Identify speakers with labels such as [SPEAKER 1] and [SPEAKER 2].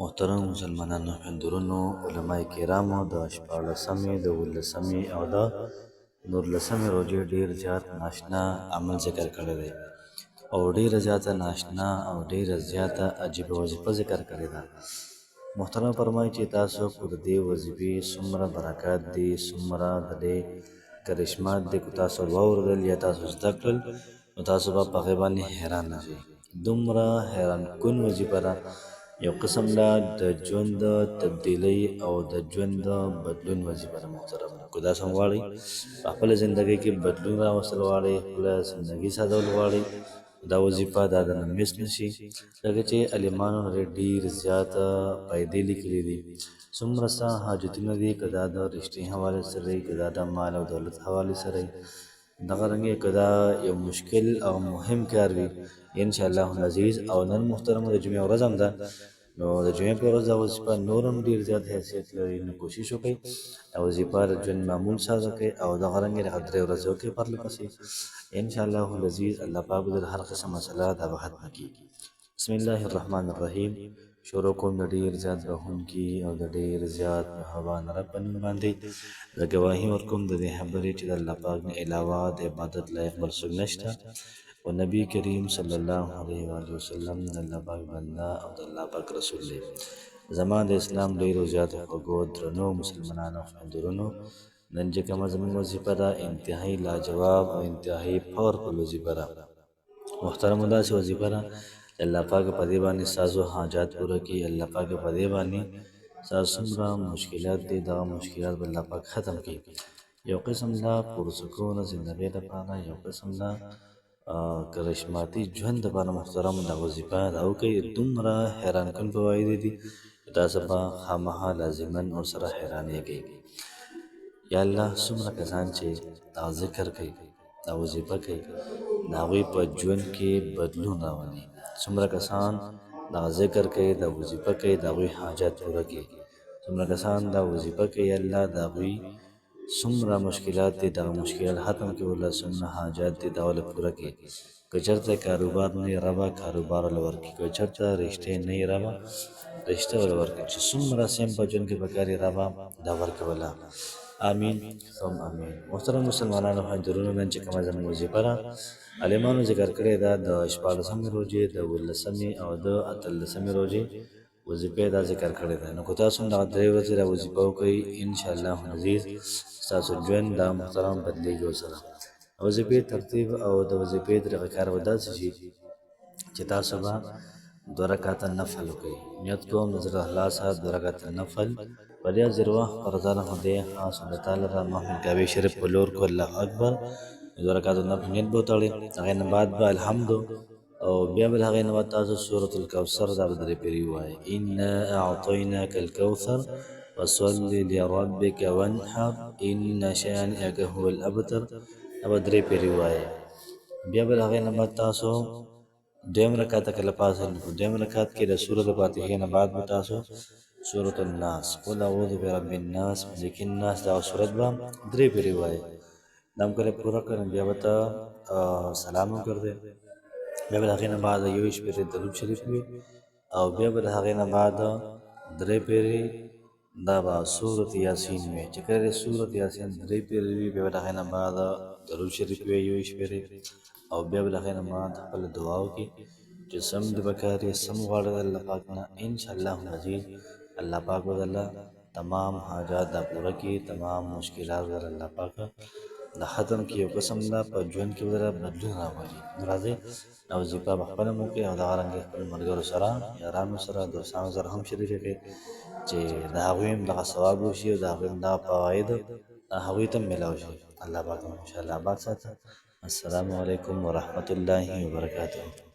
[SPEAKER 1] محترم مسلمانانو خویندورونو علماء کرامو د شپاړلسمې د اوولسمې او د نورلسمې روژې ډېر زیات ناشنا عمل ذکر کړی دی او ډېره زیاته ناشنا او ډېره زیاته عجیبه وظیفه ذکر کړې ده. محترم فرمایي چې تاسو په د دې وظیفې څومره برکات دي، څومره د دې کرشمات دي، که تاسو واورېدل یا تاسو زده کړل نو تاسو به په هغې باندې حیران نه شئ. دومره حیران کن وظیفه ده، یو قسم ده د ژوند د تبدیلۍ او د ژوند د بدلون وظیفه ده. محترم که داسې هم غواړئ په خپله زندګۍ کې بدلون راوستل غواړئ، خپله زندګي سادول غواړئ، دا وظیفه دا درنه مس نه شي، ځکه چې عالمانو هغې ډېر زیاته فایدې لیکلي دي. څومره ستا حاجتونه دي، که دا د رشتې حوالې سره وي، که دا د مال او دولت حوالې سره وي، دغه رنګې که دا یو مشکل او مهم کار وي انشاءالله العزیز. او نن محترمو د جمعې ورځ هم ده، نو د جمعې په ورځ دا وظیفه نور هم ډېر زیات حیثیت لري. نو کوشش وکړئ دا وظیفه د ژوند معمول ساده کړئ او دغه رنګې دغه 3 ورځې وکړئ پرله پسې انشاءالله العزیز. الله پاک به د هر قسم مسله دا به ختمه کړي. بسم الله الرحمن الرحیم. شروع کوم د ډېر زیات بخښونکي او د ډېر زیات مهربان رب په نوم باندې. زه ګواهي ورکوم د دې خبرې چې د الله پاک نه علاوه د عبادت لایق بل څوک نشته، او نبی کریم صلی الله علیه و آله وسلم د الله پاک بنده او د الله پاک رسول دی. زما د اسلام ډېرو زیاتو خوږو درنو مسلمانانو خویندورونو، نن چې کومه زموږ وظیفه ده انتهایي لاجواب او انتهایي پاورفل وظیفه ده. محترمو داسې وظیفه ده چې الله پاک په دې باندې ستاسو حاجات پوره کړي. الله پاک په دې باندې ستاسو څومره مشکلات دي دغه مشکلات به الله پاک ختم کړي. یو قسم ده پرسکون زندګۍ دپاره، یو قسم ده کرشماتي ژوند دپاره محترمو دا وظیفه دا وکړئ. دومره حیران کن فواید دي چې تاسو به خامخا لازما ورسره حیرانېږئ. یا الله څومره کسان چې دا ذکر کوي، دا وظیفه کوي، د هغوی په ژوند کې بدلون راولي. څومره کسان دا ذکر کوي، دا وظیفه کوي، د هغوی حاجات پوره کوي. څومره کسان دا وظیفه کوي الله د هغوی څومره مشکلات دي دغه مشکلات ختم کړي، والله څومره حاجات دي دا ولې پوره کړي. که چېرته کاروبار نه وي ربه کاروبار ولې ورکړي، که چېرته رشتې نه وي ربه رشته ولې ورکړي، چې څومره سیم په ژوند کې پکار وي ربه دا ورکړه والله. آمین ثم آمین. محترم مسلمانانو خویندورونو، نن چې کومه زموږ وظیفه ده عالمانو ذکر کړې ده د 14مې روژې، د 18مې او د 18مې روژې وظیفې دا ذکر کړې ده. نو که تاسو هم دغه 3 ورځې دا وظیفه وکړئ انشاءالله العزیز ستاسو ژوند دا محترم بدلېږي ورسره. وظیفې ترتیب او د وظیفې طریقه کار به داسې شي چې تاسو به 2 رکعته نفل وکړئ. نیت کوم د زړه اخلاصه 2 رکعته نفل په دې زیروه فرضانه خدای خاص الله تعالی را محمد کعبه شریف په لور کو. الله اکبر. 2 رکعته نفل نیت به وتړئ. هغې نه بعد به الحمد او بیا به د هغې نه بعد تاسو سورة الکوثر دا به 3 پیرې ووایئ. انا اعطیناک الکوثر فصل لربک وانحر ان شانئک هو الابتر دا به 3 پیرې ووایئ. بیا به د هغې نه بعد تاسو 2 رکعته کله پاڅئ. په 2 رکعت کې د سورة فاتحې نه بعد به تاسو سورة الناس قل اعوذ برب الناس ملک الناس دغه سورت به 3 پیرې ووایئ. دا هم کله پوره کړه بیا به ته سلام وګرځئ. بیا به د هغې نه بعد 21 پیرې درود شریف وي او بیا به د هغې نه بعد 3 پیرې دا به سورة یاسین وي. چې کله د سورة یاسین 3 پیرې وي بیا به د هغې نه بعد درود شریف وي 21 پیرې او بیا به د هغې نه بعد خپله دعا وکړي چې سم دې پکار یې سم غواړئ د الله پاک نه انشاءالله العزیز. الله پاک به درله تمام حاجات دا پوره کړي، تمام مشکلات به الله پاک دا ختم کړي. یو قسم ده په ژوند کې به درله بدلون راولي. نو راځئ دا وظیفه به خپله هم وکړئ او دغه رنګې خپلو ملګرو سره یارانو سره دوستانو سره هم شریکه کړئ چې د هغوی هم دغه ثواب وشي او د هغوی هم دغه فواید هغوی ته هم میلاو شي. الله پاک هم انشاءالله آباد ساته. السلام علیکم ورحمة الله وبرکاته.